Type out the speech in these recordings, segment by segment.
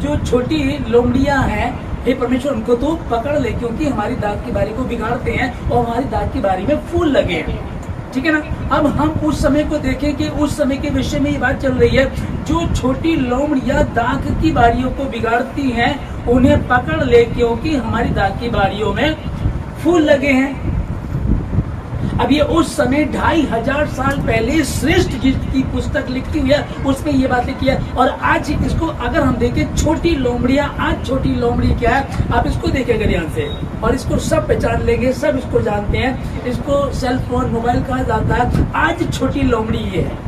जो छोटी लोमड़ियां हैं, हे परमेश्वर उनको तो पकड़ ले, क्योंकि हमारी दाग की बारी को बिगाड़ते हैं और हमारी दाग की बारी में फूल लगे हैं। ठीक है ना। अब हम उस समय को देखें कि उस समय के विषय में ये बात चल रही है, जो छोटी लोमड़ियां दाग की बारियों को बिगाड़ती हैं उन्हें पकड़ ले, क्योंकि हमारी दाग की बारियों में फूल लगे हैं। अब ये उस समय 2500 साल पहले श्रेष्ठ गीत की पुस्तक लिखी हुई है, उसमें ये बात लिखी है। और आज इसको अगर हम देखें, छोटी लोमड़ियां, आज छोटी लोमड़ी क्या है, आप इसको देखेंगे ध्यान से और इसको सब पहचान लेंगे, सब इसको जानते हैं। इसको सेल फोन, मोबाइल कहा जाता है। आज छोटी लोमड़ी ये है।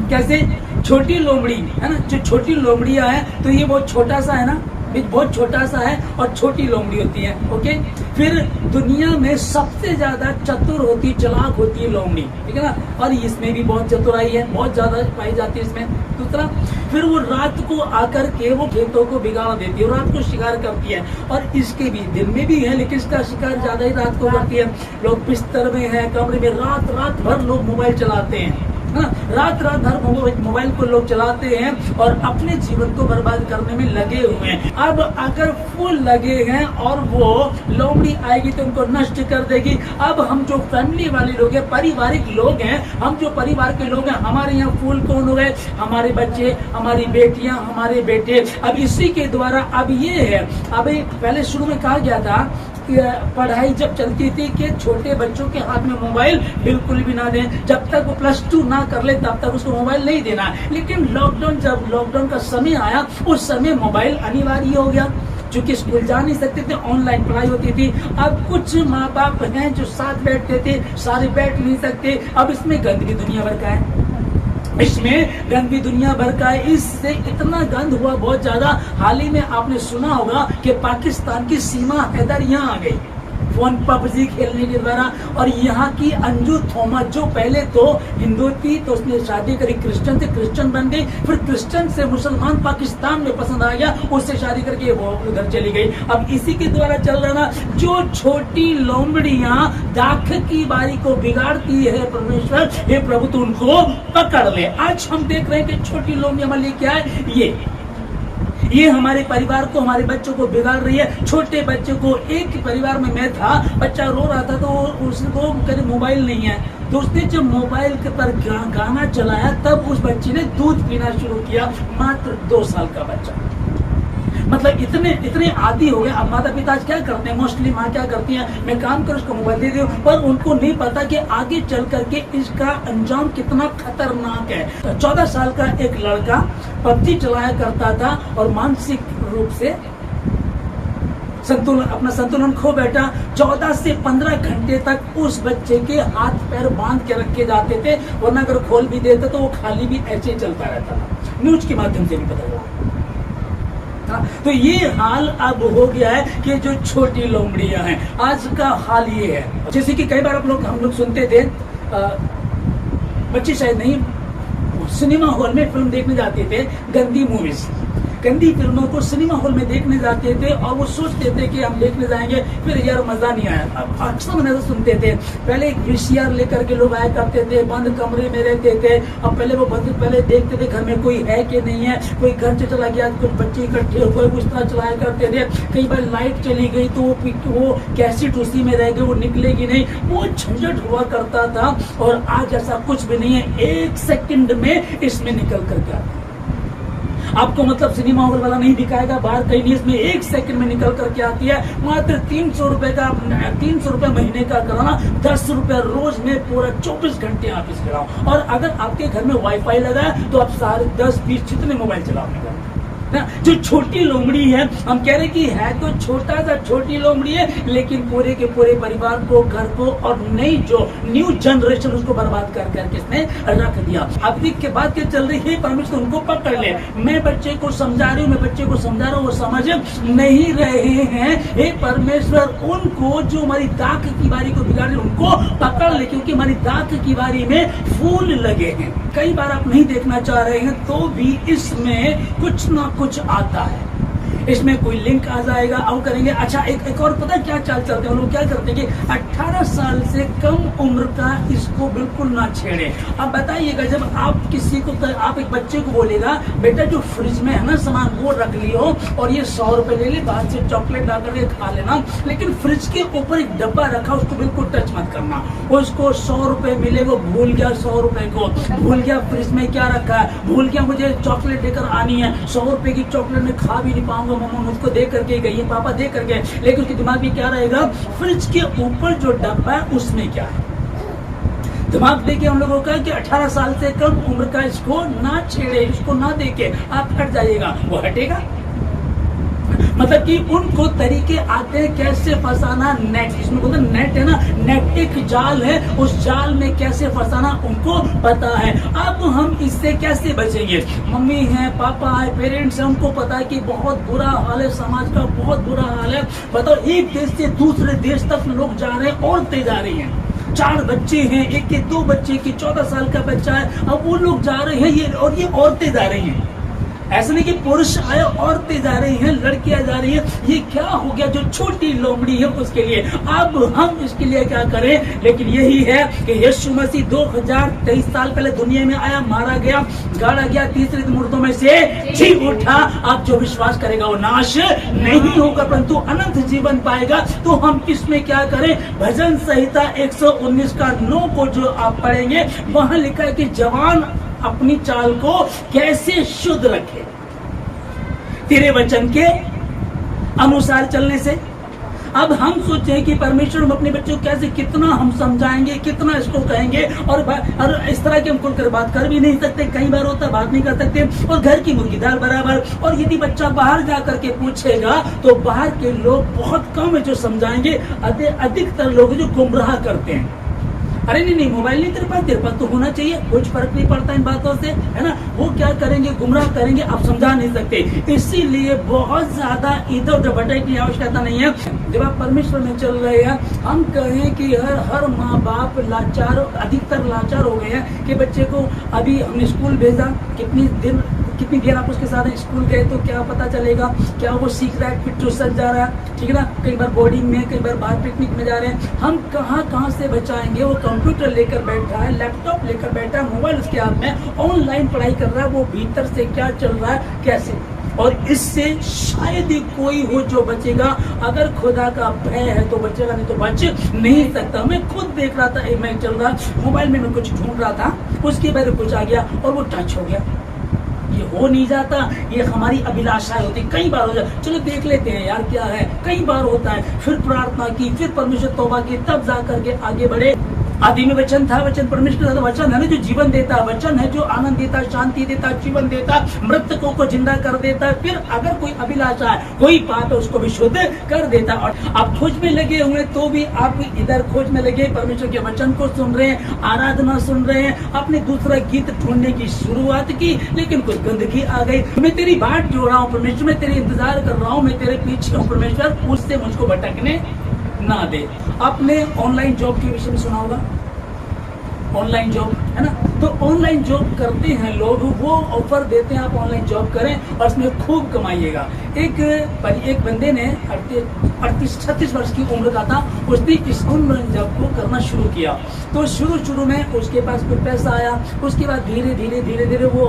कैसे छोटी लोमड़ी है ना, जो छोटी लोमड़ियां है तो ये बहुत छोटा सा है ना, बहुत छोटा सा है और छोटी लोमड़ी होती है। ओके, फिर दुनिया में सबसे ज्यादा चतुर होती, चालाक होती है लोमड़ी, ठीक है ना। और इसमें भी बहुत चतुराई है, बहुत ज्यादा पाई जाती है इसमें। दूसरा, फिर वो रात को आकर के वो खेतों को बिगाड़ देती है, रात को शिकार करती है। और इसके भी दिन में भी है, लेकिन इसका शिकार ज्यादा ही रात को करती है। लोग बिस्तर में है, कमरे में, रात रात भर लोग मोबाइल चलाते हैं, रात रात भर मोबाइल को लोग चलाते हैं और अपने जीवन को बर्बाद करने में लगे हुए हैं। अब अगर फूल लगे हैं और वो लोमड़ी आएगी तो उनको नष्ट कर देगी। अब हम जो फैमिली वाले लोग हैं, पारिवारिक लोग हैं, हम जो परिवार के लोग हैं, हमारे यहाँ फूल कौन हो गए, हमारे बच्चे, हमारी बेटियां, हमारे बेटे। अब इसी के द्वारा अब ये है, अभी पहले शुरू में कहा गया था पढ़ाई जब चलती थी कि छोटे बच्चों के हाथ में मोबाइल बिल्कुल भी ना दें, जब तक वो +2 ना कर ले तब तक उसको मोबाइल नहीं देना। लेकिन लॉकडाउन, जब लॉकडाउन का समय आया उस समय मोबाइल अनिवार्य हो गया, क्योंकि स्कूल जा नहीं सकते थे, ऑनलाइन पढ़ाई होती थी। अब कुछ माँ बाप हैं जो साथ बैठते थे, सारे बैठ नहीं सकते। अब इसमें गंद भी दुनिया भर का है, इसमें गंद भी दुनिया भर का है। इससे इतना गंद हुआ बहुत ज्यादा। हाल ही में आपने सुना होगा कि पाकिस्तान की सीमा हैदर यहाँ आ गई फोन पबजी खेलने के द्वारा। और यहाँ की अंजू थॉमस, जो पहले तो हिंदू थी तो उसने शादी करी क्रिश्चियन से, क्रिश्चियन बन गई, फिर क्रिश्चियन से मुसलमान पाकिस्तान में पसंद आ गया, उससे शादी करके वो उधर चली गई। अब इसी के द्वारा चल रहा ना, जो छोटी लोमड़ियां दाख की बारी को बिगाड़ती है, परमेश्वर हे प्रभु तू उनको पकड़ ले। आज हम देख रहे हैं कि छोटी लोमड़ियां हमारे लिए क्या है, ये हमारे परिवार को, हमारे बच्चों को बिगाड़ रही है। छोटे बच्चों को, एक परिवार में मैं था, बच्चा रो रहा था तो उसको कभी मोबाइल नहीं है, तो उसने जब मोबाइल के पर गाना चलाया तब उस बच्चे ने दूध पीना शुरू किया। मात्र 2 साल का बच्चा, मतलब इतने आदी हो गए। अब माता पिता आज क्या करते हैं, मोस्टली माँ क्या करती है, मैं काम कर उसको मोबाइल दे दूं, पर उनको नहीं पता कि आगे चल करके इसका अंजाम कितना खतरनाक है। 14 साल का एक लड़का पबजी चलाया करता था और मानसिक रूप से अपना संतुलन खो बैठा। 14 से 15 घंटे तक उस बच्चे के हाथ पैर बांध के रखे जाते थे, वरना अगर खोल भी देते तो वो खाली भी ऐसे चलता रहता था। न्यूज के माध्यम से भी पता चला। तो ये हाल अब हो गया है कि जो छोटी लोमड़ियां हैं, आज का हाल ये है। जैसे कि कई बार हम लोग सुनते थे, बच्चे शायद नहीं, सिनेमा हॉल में फिल्म देखने जाते थे, गंदी मूवीज, गंदी फिल्मों को सिनेमा हॉल में देखने जाते थे और वो सोचते थे कि हम देखने जाएंगे, फिर यार मजा नहीं आया। अब अक्सर मैंने सुनते थे, पहले एक VCR लेकर के लोग आया करते थे, बंद कमरे में रहते थे। अब पहले देखते थे घर में कोई है कि नहीं है, कोई घर से चला गया, कुछ बच्चे इकट्ठे हुए कुछ तरह चलाया करते थे। कई बार लाइट चली गई तो वो कैसेट उसी में रह गई, वो निकलेगी नहीं, वो झंझट हुआ करता था। और आज ऐसा कुछ भी नहीं है, 1 सेकंड में इसमें निकल कर गया। आपको मतलब सिनेमा हॉल वाला नहीं दिखाएगा, बाहर कहीं नहीं, इसमें 1 सेकंड में निकल करके आती है। मात्र 300 रुपए का, 300 रुपए महीने का कराना, 10 रुपए रोज में पूरा 24 घंटे आप इस कराओ। और अगर आपके घर में वाईफाई लगा है तो आप सारे 10-20 जितने मोबाइल चलाओगे। जो छोटी लोमड़ी है, हम कह रहे कि है तो छोटा सा छोटी लोमड़ी है, लेकिन पूरे के पूरे परिवार को, घर को और नई जो न्यू जनरेशन उसको बर्बाद कर करके इसने रख दिया। अब के बाद क्या चल रही है, परमेश्वर उनको पकड़ ले। मैं बच्चे को समझा रही हूँ, वो समझ नहीं रहे हैं। हे परमेश्वर उनको, जो हमारी दाख की बारी को बिगाड़ रहे, उनको पकड़ ले, क्योंकि हमारी दाख की बारी में फूल लगे हैं। कई बार आप नहीं देखना चाह रहे हैं तो भी इसमें कुछ ना कुछ आता है। इसमें कोई लिंक आ जाएगा, अब करेंगे। अच्छा, एक और पता क्या चाल चलते हैं लोग, क्या करते हैं कि 18 साल से कम उम्र का इसको बिल्कुल ना छेड़े। अब बताइएगा, जब आप किसी को, आप एक बच्चे को बोलेगा बेटा जो फ्रिज में है ना सामान वो रख लियो और ये 100 रुपए ले ले, बाहर से चॉकलेट ला करके खा लेना, लेकिन फ्रिज के ऊपर एक डब्बा रखा उसको बिल्कुल टच मत करना। उसको 100 रुपए मिले, वो भूल गया 100 रुपए को, भूल गया फ्रिज में क्या रखा है, भूल गया मुझे चॉकलेट लेकर आनी है, 100 रुपए की चॉकलेट में खा भी नहीं पाऊंगा, मम्मा मुझको दे करके गई है, पापा दे करके, लेकिन उसके दिमाग में क्या रहेगा, फ्रिज के ऊपर जो डब्बा है उसमें क्या है। दिमाग देके हम लोगों का कि 18 साल से कम उम्र का इसको ना छेड़े, इसको ना देके आप हट जाइएगा, वो हटेगा। मतलब कि उनको तरीके आते हैं कैसे फंसाना, नेट, इसमें बोलते नेट है ना, नेट एक जाल है, उस जाल में कैसे फंसाना उनको पता है। अब हम इससे कैसे बचेंगे, मम्मी है, पापा है, पेरेंट्स है, उनको पता है कि बहुत बुरा हाल है, समाज का बहुत बुरा हाल है। बताओ, एक देश से दूसरे देश तक लोग जा रहे हैं, औरतें जा रही हैं, 4 बच्चे हैं, एक के 2 बच्चे की, 14 साल का बच्चा है, अब वो लोग जा रहे हैं, ये औरतें जा रही हैं। ऐसा नहीं कि पुरुष आए, औरतें जा रही हैं, लड़कियां जा रही हैं। ये क्या हो गया, जो छोटी लोमड़ी है उसके लिए। अब हम इसके लिए क्या करें, लेकिन यही है कि यीशु मसीह 2023 साल पहले दुनिया में आया, मारा गया, गाड़ा गया, तीसरे दिन मुर्दों में से जी उठा। अब जो विश्वास करेगा वो नाश नहीं होगा परंतु अनंत जीवन पाएगा। तो हम इसमें क्या करें, भजन संहिता 119 का 9 को जो आप पढ़ेंगे, वहां लिखा है कि जवान अपनी चाल को कैसे शुद्ध रखे, तेरे वचन के अनुसार चलने से। अब हम सोचें कि परमेश्वर हम अपने बच्चों को कैसे, कितना हम समझाएंगे, कितना इसको कहेंगे, और इस तरह की हम खुलकर बात कर भी नहीं सकते, कई बार होता है बात नहीं कर सकते, और घर की मुर्गी दाल बराबर। और यदि बच्चा बाहर जा करके पूछेगा तो बाहर के लोग बहुत कम है जो समझाएंगे, अधिकतर लोग जो गुमराह करते हैं। अरे नहीं, मोबाइल नहीं तेरे पास तो होना चाहिए, कुछ फर्क नहीं पड़ता इन बातों से, है ना। वो क्या करेंगे, गुमराह करेंगे, आप समझा नहीं सकते। इसीलिए बहुत ज्यादा इधर उधर भटकने की आवश्यकता नहीं है। जब आप परमेश्वर में चल रहे हैं, हम कहें कि हर माँ बाप लाचार, अधिकतर लाचार हो गए हैं कि बच्चे को अभी हमने स्कूल भेजा, कितनी देर आप उसके साथ स्कूल गए तो क्या पता चलेगा, क्या वो सीख रहा है, फिर ट्यूशन जा रहा है, ठीक है ना, कई बार बोर्डिंग में, कई बार बाहर पिकनिक में जा रहे हैं। हम कहाँ से बचाएंगे, वो कंप्यूटर लेकर बैठा है, लैपटॉप लेकर बैठा है, मोबाइल उसके हाथ में, ऑनलाइन पढ़ाई कर रहा है, वो भीतर से क्या चल रहा है, कैसे। और इससे शायद ही कोई हो जो बचेगा। अगर खुदा का भय है तो बचेगा, नहीं तो बच नहीं सकता। मैं खुद देख रहा था, मैं चल रहा मोबाइल में, मैं कुछ ढूंढ रहा था, उसके बाद कुछ आ गया और वो टच हो गया। ये हो नहीं जाता, ये हमारी अभिलाषाएं होती, कई बार हो जाता, चलो देख लेते हैं यार क्या है, कई बार होता है। फिर प्रार्थना की, फिर परमेश्वर तौबा की, तब जा करके आगे बढ़े। आदि में वचन था, वचन परमेश्वर का वचन है ना, जो जीवन देता, वचन है जो आनंद देता, शांति देता, जीवन देता, मृतकों को जिंदा कर देता। फिर अगर कोई अभिलाषा है, कोई पाप है, उसको भी शुद्ध कर देता। और आप खोज में लगे हुए तो भी आप इधर खोज में लगे, परमेश्वर के वचन को सुन रहे हैं, आराधना सुन रहे हैं, आपने दूसरा गीत ढूंढने की शुरुआत की, लेकिन कुछ गंदगी आ गई। मैं तेरी बाट जोड़ रहा हूँ परमेश्वर, मैं तेरे इंतजार कर रहा हूँ, मैं तेरे पीछे हूँ परमेश्वर, उससे मुझको भटकने ना दे। आपने ऑनलाइन जॉब के विषय में सुना होगा, ऑनलाइन जॉब है ना, तो ऑनलाइन जॉब करते हैं लोग, वो ऑफर देते हैं आप ऑनलाइन जॉब करें और इसमें खूब कमाइएगा। एक बंदे ने 38-36 वर्ष की उम्र का था, उसने इस ऑनलाइन जॉब को करना शुरू किया। तो शुरू में उसके पास कुछ पैसा आया, उसके बाद धीरे वो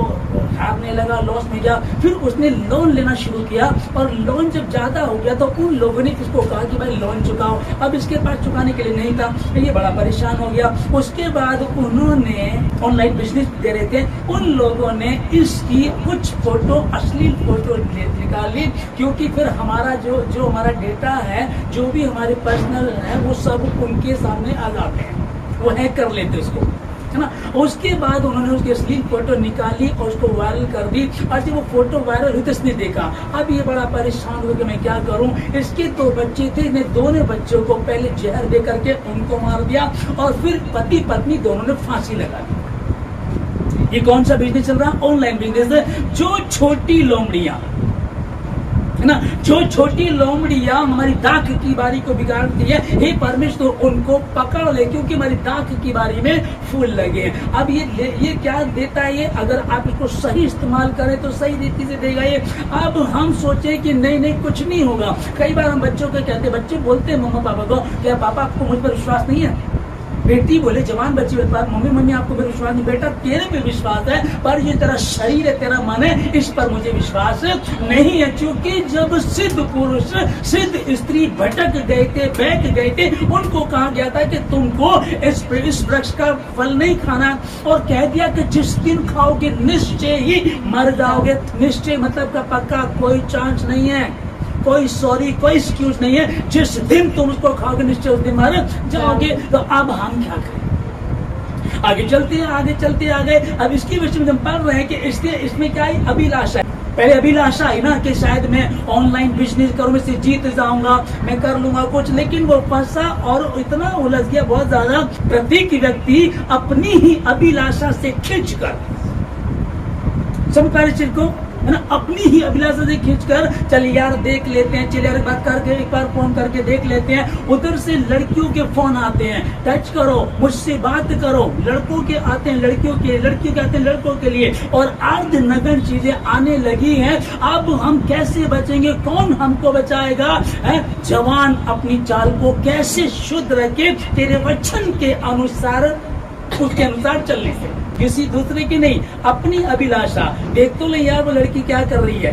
हारने लगा, लॉस में गया। फिर उसने लोन लेना शुरू किया और लोन जब ज्यादा हो गया तो उन लोगों ने इसको कहा कि भाई लोन चुकाओ। अब इसके पास चुकाने के लिए नहीं था, ये बड़ा परेशान हो गया। उसके बाद उन्होंने ऑनलाइन बिजनेस दे रहे थे, उन लोगों ने इसकी कुछ फोटो, अश्लील फोटो निकाली, क्योंकि फिर हमारा जो हमारा डेटा है, जो भी हमारे पर्सनल है, वो सब उनके सामने आ जाते हैं, वो हैक कर लेते उसको, है ना। उसके बाद उन्होंने उसकी अश्लील फोटो निकाली और उसको वायरल कर दी। और जब वो फोटो वायरल हुई तो इसने देखा, अब ये बड़ा परेशान हो गया, मैं क्या करूं। इसके 2 बच्चे थे, इन्हें दोनों बच्चों को पहले जहर दे करके उनको मार दिया और फिर पति पत्नी दोनों ने फांसी लगा दी। ये कौन सा बिजनेस चल रहा है, ऑनलाइन बिजनेस, जो छोटी लोमड़ियां है ना। जो छोटी लोमड़ियां हमारी दाख की बारी को बिगाड़ती है, हे परमेश्वर उनको पकड़ ले, क्योंकि हमारी दाख की बारी में फूल लगे हैं। अब ये क्या देता है, ये अगर आप इसको सही इस्तेमाल करें तो सही रीति से देगा ये। अब हम सोचे कि नहीं कुछ नहीं होगा। कई बार हम बच्चों को कहते, बच्चे बोलते हैं मम्मा पापा को, क्या पापा आपको मुझ पर विश्वास नहीं है? बेटी बोले, जवान बच्ची बोले, मम्मी आपको मेरे विश्वास नहीं। बेटा तेरे पे विश्वास है, पर ये तेरा शरीर है, तेरा मन है, इस पर मुझे विश्वास नहीं है। क्योंकि जब सिद्ध पुरुष सिद्ध स्त्री भटक गए थे, बहक गए थे, उनको कहा गया था कि तुमको इस वृक्ष का फल नहीं खाना, और कह दिया कि जिस दिन खाओगे निश्चय ही मर जाओगे। निश्चय मतलब का पक्का, कोई चांस नहीं है, कोई सॉरी, कोई एक्सक्यूज नहीं है। जिस दिन तुम उसको खाओगे निश्चय उस दिन मर जाओगे। तो अब हम क्या करें? आगे चलते आगे। अब इसकी विषय में हम पढ़ रहे हैं कि इसमें क्या है, अभिलाषा है। पहले अभिलाषा है ना कि शायद मैं ऑनलाइन बिजनेस करूं, मैं से जीत जाऊंगा, मैं कर लूंगा कुछ, लेकिन वो फंसा और इतना उलझ गया बहुत ज्यादा। प्रत्येक व्यक्ति अपनी ही अभिलाषा से खींचकर, समझ चीज को, है ना, अपनी ही अभिलाषा से खींचकर, चल यार देख लेते हैं, चल यार बात करके एक बार फोन करके देख लेते हैं। उधर से लड़कियों के फोन आते हैं, टच करो, मुझसे बात करो। लड़कों के आते हैं लड़कियों के, लड़कियों के आते हैं लड़कों के लिए, और अर्ध नग्न चीजें आने लगी हैं। अब हम कैसे बचेंगे? कौन हमको बचाएगा? है जवान अपनी चाल को कैसे शुद्ध रखे, तेरे वचन के अनुसार, उसके अनुसार चलने से, किसी दूसरे की नहीं, अपनी अभिलाषा। देख तो ले यार वो लड़की क्या कर रही है,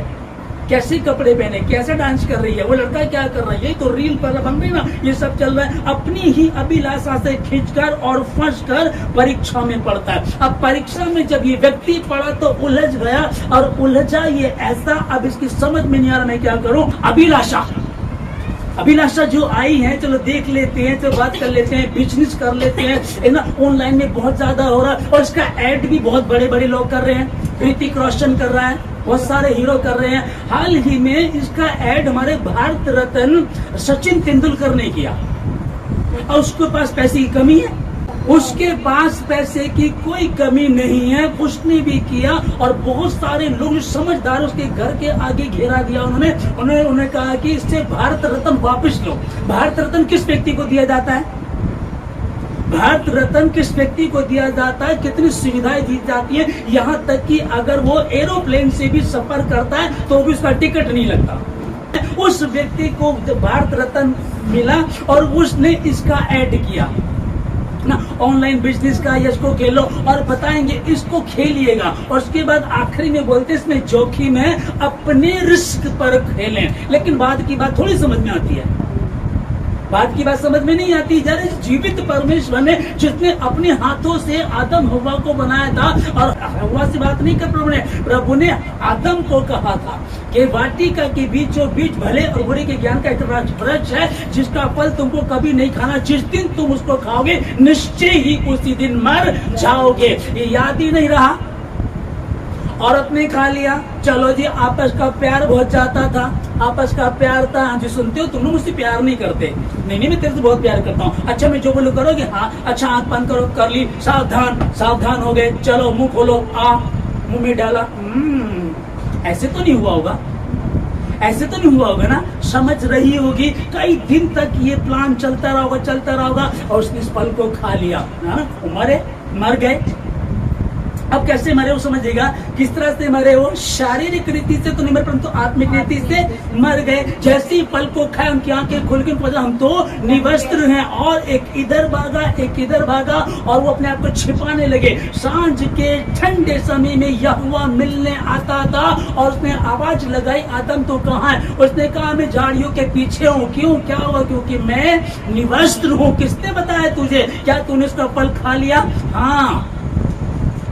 कैसे कपड़े पहने, कैसे डांस कर रही है, वो लड़का क्या कर रहा है, ये तो रील पर बन रही ना, ये सब चल रहा है। अपनी ही अभिलाषा से खींचकर और फंसकर परीक्षा में पढ़ता है। अब परीक्षा में जब ये व्यक्ति पढ़ा तो उलझ गया, और उलझा ये ऐसा, अब इसकी समझ में नहीं आ रहा मैं क्या करूं। अभिलाषा जो आई है, चलो देख लेते हैं, चलो बात कर लेते हैं, बिजनेस कर लेते हैं, है ना। ऑनलाइन में बहुत ज्यादा हो रहा है, और इसका ऐड भी बहुत बड़े बड़े लोग कर रहे हैं। ऋतिक रोशन कर रहा है, बहुत सारे हीरो कर रहे हैं। हाल ही में इसका ऐड हमारे भारत रत्न सचिन तेंदुलकर ने किया, और उसके पास पैसे की कमी है, उसके पास पैसे की कोई कमी नहीं है, उसने भी किया। और बहुत सारे लोग समझदार उसके घर के आगे घेरा दिया उन्होंने कहा कि इससे भारत रत्न वापस लो। भारत रत्न किस व्यक्ति को दिया जाता है? भारत रत्न किस व्यक्ति को दिया जाता है? कितनी सुविधाएं दी जाती है, यहाँ तक कि अगर वो एरोप्लेन से भी सफर करता है तो भी उसका टिकट नहीं लगता। उस व्यक्ति को भारत रत्न मिला, और उसने इसका ऐड किया ना, ऑनलाइन बिजनेस का, इसको खेलो और बताएंगे, इसको खेलिएगा। और उसके बाद आखिरी में बोलते इसमें जोखिम है, अपने रिस्क पर खेलें। लेकिन बाद की बात थोड़ी समझ में आती है, बात की बात समझ में नहीं आती। जरा जीवित परमेश्वर ने, जिसने अपने हाथों से आदम हव्वा को बनाया था, और हव्वा से बात नहीं कर प्रभु ने आदम को कहा था कि वाटिका के बीचों बीच भले और बुरे के ज्ञान का एक वृक्ष है, जिसका फल तुमको कभी नहीं खाना, जिस दिन तुम उसको खाओगे निश्चय ही उसी दिन मर जाओगे। ये याद ही नहीं रहा, औरत ने खा लिया, चलो जी आपस का प्यार बहुत जाता था, आपस का प्यार था। हाँ जी सुनते हो, तुम लोग मुझसे प्यार नहीं करते। नहीं मैं तेरे से बहुत प्यार करता हूँ। अच्छा मैं जो बोलूं करोगे? हाँ। अच्छा आंख बंद करो, कर ली, सावधान हो गए, चलो मुंह खोलो, मुंह में डाला। ऐसे तो नहीं हुआ होगा, ऐसे तो नहीं हुआ होगा ना, समझ रही होगी। कई दिन तक ये प्लान चलता रहा होगा, और उसने इस फल को खा लिया, मर गए। अब कैसे मरे वो समझिएगा, किस तरह से मरे वो, शारीरिक रीति से तो नहीं मरे, परंतु आत्मिक रीति से मर गए। जैसे ही फल को खाए उनकी आंखें खुल के पता हम तो निवस्त्र हैं, और एक इधर भागा, और वो अपने आप को छिपाने लगे। सांझ के ठंडे समय में यहोवा मिलने आता था, और उसने आवाज लगाई, आदम तो कहाँ है? उसने कहा मैं झाड़ियों के पीछे हूँ। क्यों, क्या हुआ? क्योंकि मैं निवस्त्र हूँ। किसने बताया तुझे? क्या तूने उसका फल खा लिया? हाँ।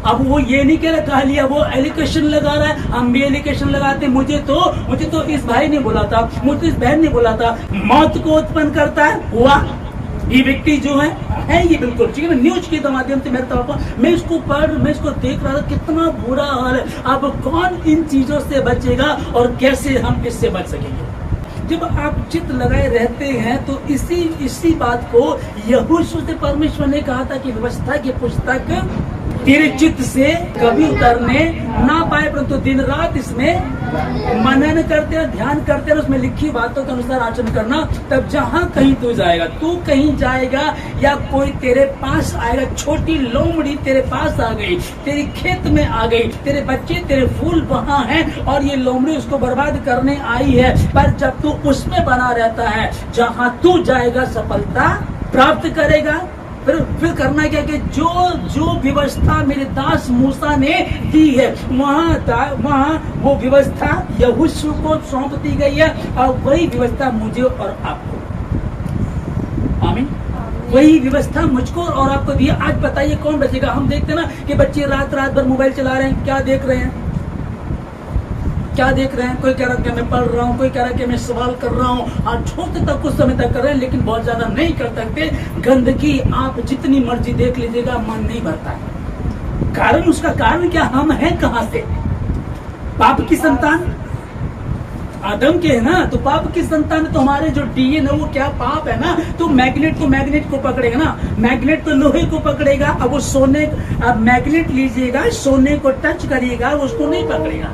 अब वो ये नहीं कह रहा खा लिया, वो एलिगेशन लगा रहा है। हम भी एलिगेशन लगाते, मुझे तो इस भाई ने बोला था, मुझे इस बहन ने बोला था। मौत को उत्पन्न करता है, हुआ ये व्यक्ति जो है ये बिल्कुल ठीक है। न्यूज के माध्यम से मेरे तरफ मैं इसको देख रहा था, कितना बुरा हाल है। अब कौन इन चीजों से बचेगा, और कैसे हम इससे बच सकेंगे? जब आप चित्त लगाए रहते हैं तो इसी बात को यहोशू से परमेश्वर ने कहा था कि व्यवस्था की पुस्तक तेरे चित्त से कभी उतरने ना पाए, परंतु दिन रात इसमें मनन करते और ध्यान करते और उसमें लिखी बातों के अनुसार आचरण करना। तब जहां कहीं तू जाएगा, तू कहीं जाएगा या कोई तेरे पास आएगा, छोटी लोमड़ी तेरे पास आ गई, तेरी खेत में आ गई, तेरे बच्चे तेरे फूल वहां हैं और ये लोमड़ी उसको बर्बाद करने आई है, पर जब तू उसमें बना रहता है, जहां तू जाएगा सफलता प्राप्त करेगा। फिर करना क्या कि जो व्यवस्था मेरे दास मूसा ने दी है वहां वो व्यवस्था यहोशू को सौंप दी गई है और वही व्यवस्था मुझे और आपको, आमीन, वही व्यवस्था मुझको और आपको दी है। आज बताइए कौन बचेगा? हम देखते ना कि बच्चे रात भर मोबाइल चला रहे हैं, क्या देख रहे हैं? कोई कह रहा है कि मैं पढ़ रहा हूँ, कोई कह रहा है कि मैं सवाल कर रहा हूँ। आज छोटे तक कुछ समय तक कर रहे हैं, लेकिन बहुत ज्यादा नहीं कर सकते। गंदगी आप जितनी मर्जी देख लीजिएगा, मन नहीं भरता है। कारण, उसका कारण क्या? हम हैं कहां से? पाप की संतान आदम के है ना, तो पाप की संतान, तो हमारे जो डीएनए वो क्या पाप है ना, तो मैग्नेट को पकड़ेगा ना, मैग्नेट तो लोहे को पकड़ेगा। अब वो सोने, अब मैग्नेट लीजिएगा, सोने को टच करिएगा, उसको नहीं पकड़ेगा,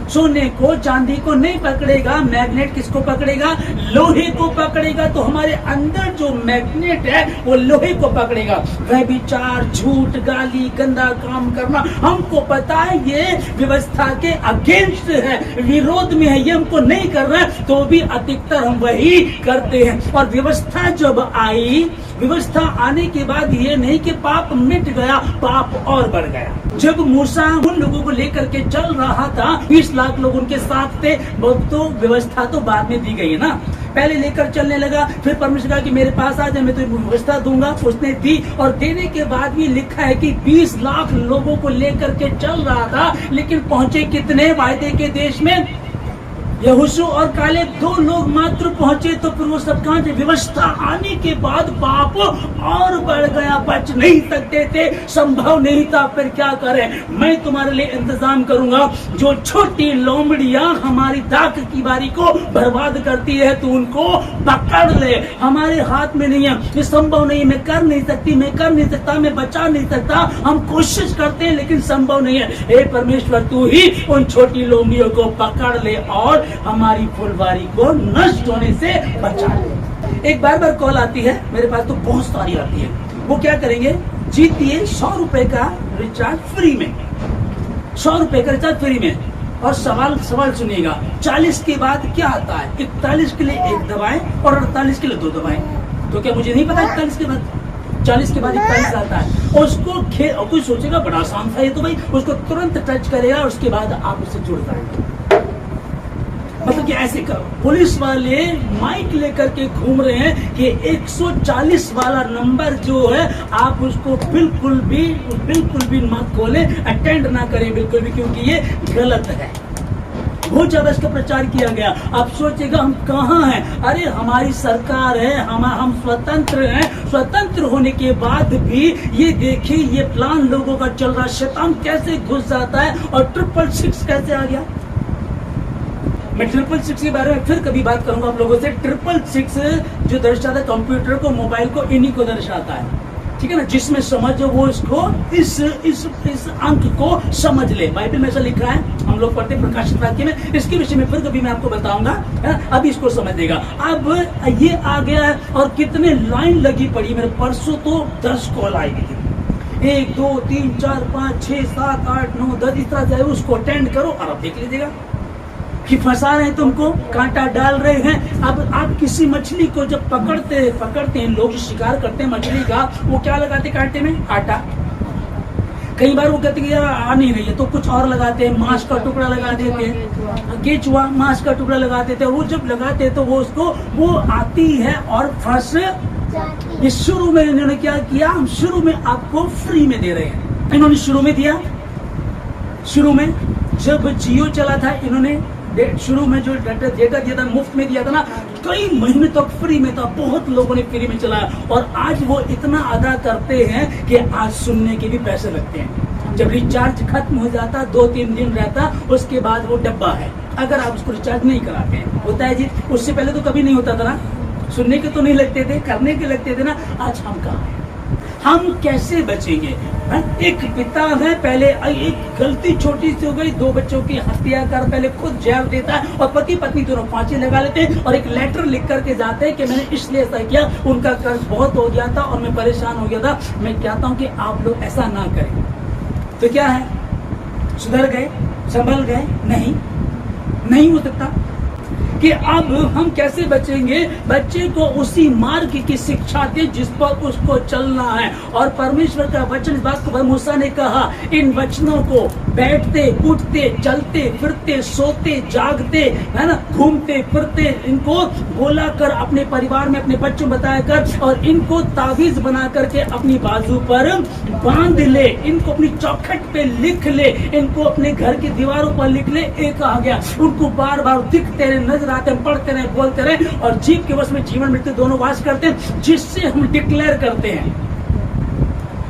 सोने को चांदी को नहीं पकड़ेगा। मैग्नेट किसको पकड़ेगा? लोहे को पकड़ेगा। तो हमारे अंदर जो मैग्नेट है वो लोहे को पकड़ेगा। व्यभिचार, झूठ, गाली, गंदा काम करना, हमको पता है ये व्यवस्था के अगेंस्ट है, विरोध में है, ये हमको नहीं कर रहा है, तो भी अधिकतर हम वही करते हैं। और व्यवस्था जब आई, व्यवस्था आने के बाद ये नहीं कि पाप मिट गया, पाप और बढ़ गया। जब मूसा उन लोगों को लेकर के चल रहा था, 20 लाख लोग उनके साथ थे, तो व्यवस्था तो बाद में दी गई है ना, पहले लेकर चलने लगा। फिर परमेश्वर कहा कि मेरे पास आ जा, मैं तुझे व्यवस्था दूंगा। उसने दी और देने के बाद भी लिखा है कि 20 लाख लोगों को लेकर के चल रहा था, लेकिन पहुंचे कितने वायदे के देश में? यहोशू और कालेब 2 लोग मात्र पहुंचे। तो फिर वो सब कहां? व्यवस्था आने के बाद पाप और बढ़ गया, बच नहीं सकते थे, संभव नहीं था। फिर क्या करें? मैं तुम्हारे लिए इंतजाम करूंगा। जो छोटी लोमड़ियां हमारी दाख की बारी को बर्बाद करती है, तो उनको पकड़ ले। हमारे हाथ में नहीं है, ये संभव नहीं, मैं कर नहीं सकती, मैं कर नहीं सकता, मैं बचा नहीं सकता। हम कोशिश करते हैं लेकिन संभव नहीं है। हे परमेश्वर, तू ही उन छोटी लोमड़ियों को पकड़ ले और हमारी फुलवारी को नष्ट होने से बचा ले। एक बार कॉल आती है मेरे पास, तो बहुत सारी आती है। वो क्या करेंगे? जीतिए 100 रुपए का रिचार्ज फ्री में, 100 रुपए का रिचार्ज फ्री में। और सवाल सुनिएगा, 40 के बाद क्या आता है? 41 के लिए 1 दबाएं और 48 के लिए 2 दबाएं। तो क्या मुझे नहीं पता 41 के बाद 40 के बाद 41 आता है? उसको कोई सोचेगा बड़ा आसान था ये, तो भाई उसको तुरंत टच करेगा और उसके बाद आप उससे जुड़ जाएंगे। मतलब कि ऐसे करो, पुलिस वाले माइक लेकर के घूम रहे हैं कि 140 वाला नंबर जो है आप उसको बिल्कुल भी मत खोलें, अटेंड ना करें बिल्कुल भी, क्योंकि ये गलत है। बहुत ज्यादा इसका प्रचार किया गया। आप सोचेगा हम कहाँ हैं? अरे हमारी सरकार है, हम स्वतंत्र हैं। स्वतंत्र होने के बाद भी ये देखिए, ये प्लान लोगों का चल रहा, शैतान कैसे घुस जाता है और 666 कैसे आ गया। मैं 666 के बारे में फिर कभी बात करूंगा आप लोगों से। 666 जो दर्शाता है कंप्यूटर को, मोबाइल को, इन्हीं को दर्शाता है, ठीक है ना। जिसमें समझ वो इसको इस अंक को समझ ले। बाइबल में ऐसा लिखा है, हम लोग पढ़ते प्रकाशित वाक्य में। इसके विषय में फिर कभी मैं आपको बताऊंगा, अब इसको समझ देगा। अब ये आ गया है और कितने लाइन लगी पड़ी। मेरे परसों तो 10 कॉल आई थी, 1 2 3 4 5 6 7 8 9 10, इस तरह से उसको अटेंड करो और आप देख लीजिएगा कि फंसा रहे हैं तुमको, कांटा डाल रहे हैं। अब आप किसी मछली को जब पकड़ते हैं, लोग शिकार करते हैं मछली का, वो क्या लगाते कांटे में? आटा। कई बार वो कहते हैं यार आ नहीं रही है, तो कुछ और लगाते हैं, मांस का टुकड़ा लगा देते हैं, केचुआ मांस का टुकड़ा लगा देते हैं। वो जब लगाते हैं तो वो उसको वो आती है और फंस। ये शुरू में इन्होंने क्या किया? हम शुरू में आपको फ्री में दे रहे हैं। इन्होंने शुरू में दिया, शुरू में जब जियो चला था, इन्होंने शुरू में जो डेटा दिया था, मुफ्त में दिया था ना, कई महीने तक फ्री में था, बहुत लोगों ने फ्री में चलाया। और आज वो इतना अदा करते हैं कि आज सुनने के भी पैसे लगते हैं। जब रिचार्ज खत्म हो जाता, 2-3 दिन रहता, उसके बाद वो डब्बा है, अगर आप उसको रिचार्ज नहीं कराते हैं। होता है जी, उससे पहले तो कभी नहीं होता था ना, सुनने के तो नहीं लगते थे, करने के लगते थे ना। आज हम कहाँ हैं? हम कैसे बचेंगे? एक पिता है, पहले एक गलती छोटी सी हो गई, 2 बच्चों की हत्या कर पहले खुद जहर देता है और पति पत्नी दोनों फांसी लगा लेते हैं और एक लेटर लिख करके जाते हैं कि मैंने इसलिए ऐसा किया, उनका कर्ज बहुत हो गया था और मैं परेशान हो गया था। मैं कहता हूं कि आप लोग ऐसा ना करें। तो क्या है, सुधर गए, संभल गए? नहीं हो सकता। कि अब हम कैसे बचेंगे? बच्चे को उसी मार्ग की शिक्षा दे जिस पर उसको चलना है। और परमेश्वर का वचन, इस बात को मूसा ने कहा, इन वचनों को बैठते, उठते, चलते, फिरते, सोते, जागते, है ना, घूमते फिरते, इनको बोला कर, अपने परिवार में अपने बच्चों बताया कर, और इनको ताबीज बना करके अपनी बाजू पर बांध ले, इनको अपनी चौखट पे लिख ले, इनको अपने घर की दीवारों पर लिख ले। एक आ गया, उनको बार बार दिखते रहे, नजर आते हैं, पढ़ते रहे, बोलते रहे, और जीव के वश में जीवन मृत्यु दोनों वास करते हैं, जिससे हम डिक्लेयर करते हैं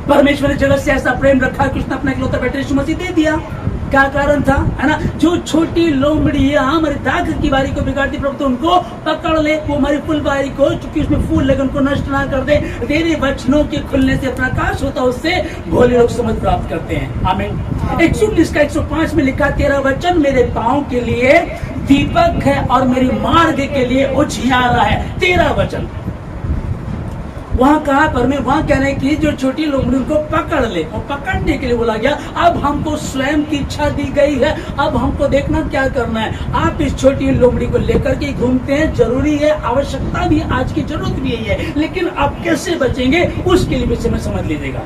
परमेश्वर ने जगत से ऐसा प्रेम रखा कि उसने अपना इकलौता बेटा यीशु मसीह दे दिया। क्या कारण था, है ना? जो छोटी लोमड़ियां हमारी दाख की बारी को बिगाड़ती, प्रभु तो उनको पकड़ ले, वो हमारी फूल बारी को, चूंकि उसमें फूल लगे, उनको नष्ट ना कर दे। तेरे वचनों के खुलने से प्रकाश होता, उससे भोले लोग समझ प्राप्त करते हैं। आमीन। 119 का 105 में लिखा, तेरा वचन मेरे पांव के लिए दीपक है और मेरे मार्ग के लिए उजियारा है। तेरा वचन वहां कहा, पर मैं वहां कहने की जो छोटी लोमड़ी उनको पकड़ ले, और पकड़ने के लिए बोला गया। अब हमको स्वयं की इच्छा दी गई है, अब हमको देखना क्या करना है। आप इस छोटी लोमड़ी को लेकर के घूमते हैं, जरूरी है, आवश्यकता भी, आज की जरूरत भी यही है, लेकिन आप कैसे बचेंगे उसके लिए विषय में समझ लीजिएगा।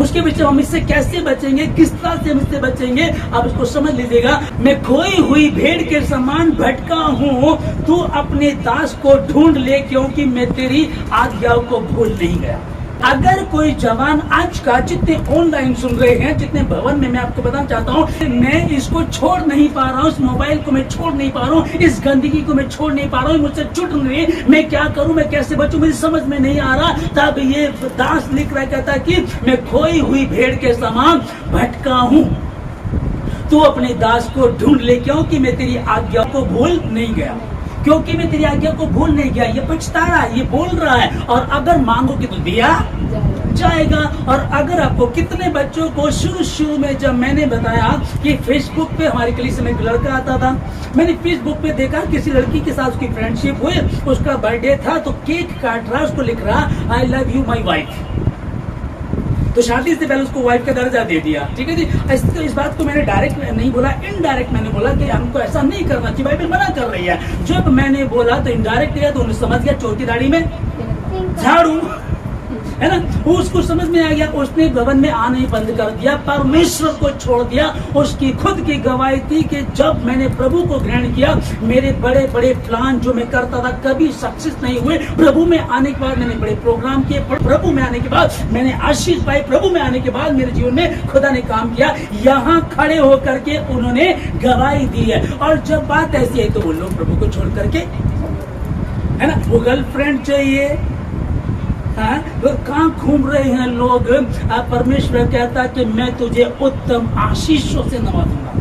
उसके पीछे हम इससे कैसे बचेंगे, किस तरह से हम इससे बचेंगे, आप इसको समझ लीजिएगा। मैं खोई हुई भेड़ के समान भटका हूँ, तू अपने दास को ढूंढ ले, क्योंकि मैं तेरी आज्ञाओं को भूल नहीं गया। अगर कोई जवान आज का, जितने ऑनलाइन सुन रहे हैं, जितने भवन में, मैं आपको बताना चाहता हूँ, मैं इसको छोड़ नहीं पा रहा हूँ, इस मोबाइल को मैं छोड़ नहीं पा रहा हूँ, इस गंदगी को मैं छोड़ नहीं पा रहा हूँ, मुझसे छूट नहीं, मैं क्या करूँ, मैं कैसे बचूं, मुझे समझ में नहीं आ रहा। तब ये दास लिख रहा, कहता कि मैं खोई हुई भेड़ के समान भटका हूँ, तू अपने दास को ढूंढ ले, क्योंकि मैं तेरी आज्ञा को भूल नहीं गया। क्योंकि मैं तेरी आज्ञा को भूल नहीं गया, ये पछता रहा है, ये बोल रहा है। और अगर मांगोगे तो दिया जाएगा। और अगर आपको, कितने बच्चों को शुरू में जब मैंने बताया कि फेसबुक पे हमारे कलीसिया में एक लड़का आता था, मैंने फेसबुक पे देखा किसी लड़की के साथ उसकी फ्रेंडशिप हुई, उसका बर्थडे था, तो केक काट रहा, उसको लिख रहा, I love you my wife. तो शादी से पहले उसको वाइफ का दर्जा दे दिया। ठीक है जी। इस बात को मैंने डायरेक्ट नहीं बोला, इनडायरेक्ट मैंने बोला कि हमको ऐसा नहीं करना चाहिए, बाइबल मना कर रही है। जब मैंने बोला तो इनडायरेक्ट किया, तो उन्हें समझ गया चोर की दाढ़ी में झाड़ू, है ना, उसको समझ में आ गया। उसने भवन में आना ही बंद कर दिया, परमेश्वर को छोड़ दिया। उसकी खुद की गवाही थी कि जब मैंने प्रभु को ग्रहण किया, मेरे बड़े बड़े प्लान जो मैं करता था कभी सक्सेस नहीं हुए। प्रभु में आने के बाद मैंने बड़े प्रोग्राम किए, प्रभु में आने के बाद मैंने आशीष पाई, प्रभु में आने के बाद मेरे जीवन में खुदा ने काम किया। यहाँ खड़े होकर के उन्होंने गवाही दी है। और जब बात ऐसी है तो वो लोग प्रभु को छोड़ करके, है ना, वो गर्लफ्रेंड चाहिए, कहाँ घूम रहे हैं लोग। परमेश्वर कहता कि मैं तुझे उत्तम आशीषों से नवाजूंगा,